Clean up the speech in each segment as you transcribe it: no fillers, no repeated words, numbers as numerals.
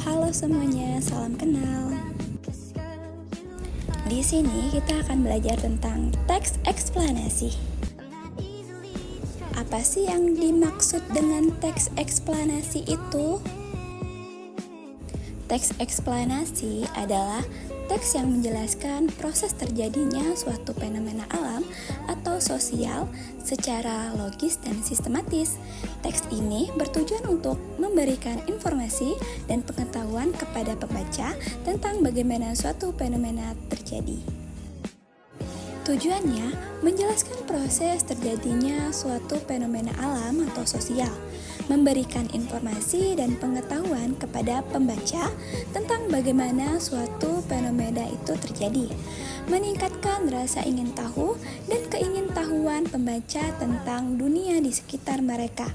Halo semuanya, salam kenal. Di sini kita akan belajar tentang teks eksplanasi. Apa sih yang dimaksud dengan teks eksplanasi itu? Teks eksplanasi adalah teks yang menjelaskan proses terjadinya suatu fenomena alam atau sosial secara logis dan sistematis. Teks ini bertujuan untuk memberikan informasi dan pengetahuan kepada pembaca tentang bagaimana suatu fenomena terjadi. Tujuannya menjelaskan proses terjadinya suatu fenomena alam atau sosial, memberikan informasi dan pengetahuan kepada pembaca tentang bagaimana suatu fenomena itu terjadi, meningkatkan rasa ingin tahu dan keingintahuan pembaca tentang dunia di sekitar mereka,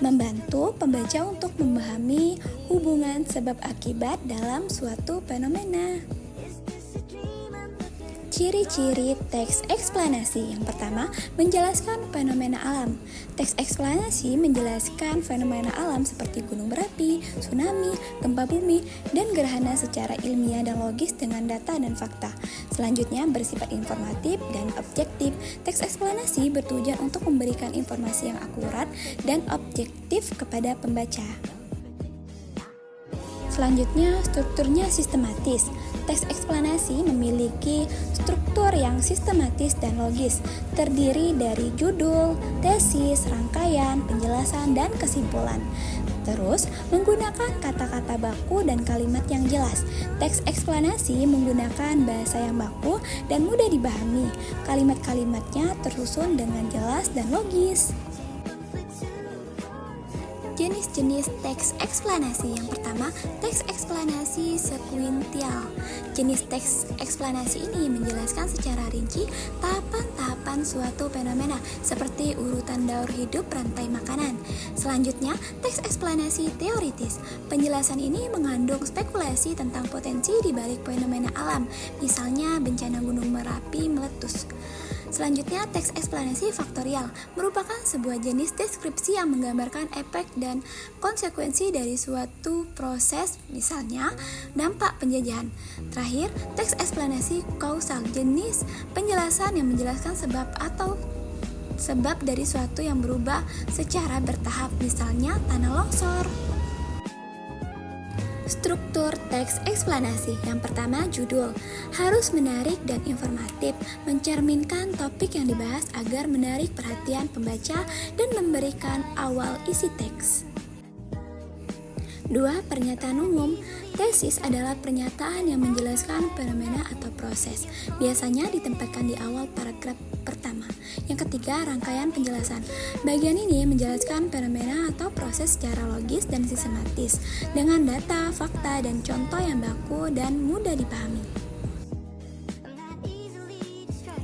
membantu pembaca untuk memahami hubungan sebab akibat dalam suatu fenomena. Ciri-ciri teks eksplanasi. Yang pertama, menjelaskan fenomena alam. Teks eksplanasi menjelaskan fenomena alam seperti gunung berapi, tsunami, gempa bumi, dan gerhana secara ilmiah dan logis dengan data dan fakta. Selanjutnya, bersifat informatif dan objektif. Teks eksplanasi bertujuan untuk memberikan informasi yang akurat dan objektif kepada pembaca. Selanjutnya, strukturnya sistematis. Teks eksplanasi memiliki struktur yang sistematis dan logis, terdiri dari judul, tesis, rangkaian, penjelasan, dan kesimpulan. Terus, menggunakan kata-kata baku dan kalimat yang jelas. Teks eksplanasi menggunakan bahasa yang baku dan mudah dipahami. Kalimat-kalimatnya tersusun dengan jelas dan logis. Jenis-jenis teks eksplanasi. Yang pertama, teks eksplanasi sekuensial. Jenis teks eksplanasi ini menjelaskan secara rinci tahapan-tahapan suatu fenomena seperti urutan daur hidup rantai makanan. Selanjutnya, teks eksplanasi teoritis. Penjelasan ini mengandung spekulasi tentang potensi di balik fenomena alam, misalnya bencana gunung Merapi meletus. Selanjutnya, teks eksplanasi faktorial merupakan sebuah jenis deskripsi yang menggambarkan efek dan konsekuensi dari suatu proses, misalnya dampak penjajahan. Terakhir, teks eksplanasi kausal, jenis penjelasan yang menjelaskan sebab atau sebab dari suatu yang berubah secara bertahap, misalnya tanah longsor. Struktur teks eksplanasi. Yang pertama, judul harus menarik dan informatif, mencerminkan topik yang dibahas agar menarik perhatian pembaca dan memberikan awal isi teks. 2. Pernyataan umum. Tesis adalah pernyataan yang menjelaskan fenomena atau proses, biasanya ditempatkan di awal paragraf pertama. Yang ketiga, rangkaian penjelasan. Bagian ini menjelaskan fenomena atau proses secara logis dan sistematis, dengan data, fakta, dan contoh yang baku dan mudah dipahami.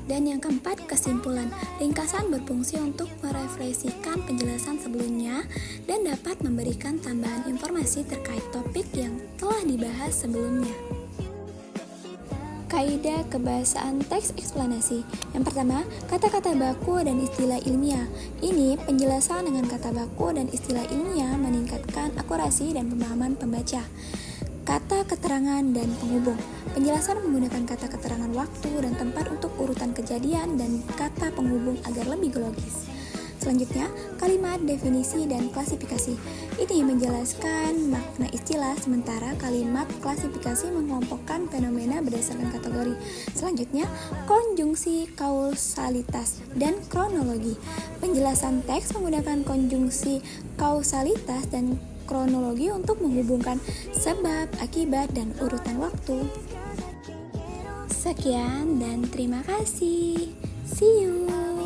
Dan yang keempat, kesimpulan. Ringkasan berfungsi untuk merefleksikan penjelasan sebelumnya dan dapat memberikan tambahan informasi terkait topik yang telah dibahas sebelumnya. Kaidah kebahasaan teks eksplanasi. Yang pertama, kata-kata baku dan istilah ilmiah. Ini penjelasan dengan kata baku dan istilah ilmiah meningkatkan akurasi dan pemahaman pembaca. Kata keterangan dan penghubung. Penjelasan menggunakan kata keterangan waktu dan tempat untuk urutan kejadian dan kata penghubung agar lebih logis. Selanjutnya, kalimat, definisi, dan klasifikasi. Ini menjelaskan makna istilah, sementara kalimat klasifikasi mengelompokkan fenomena berdasarkan kategori. Selanjutnya, konjungsi, kausalitas, dan kronologi. Penjelasan teks menggunakan konjungsi, kausalitas, dan kronologi untuk menghubungkan sebab, akibat, dan urutan waktu. Sekian dan terima kasih. See you.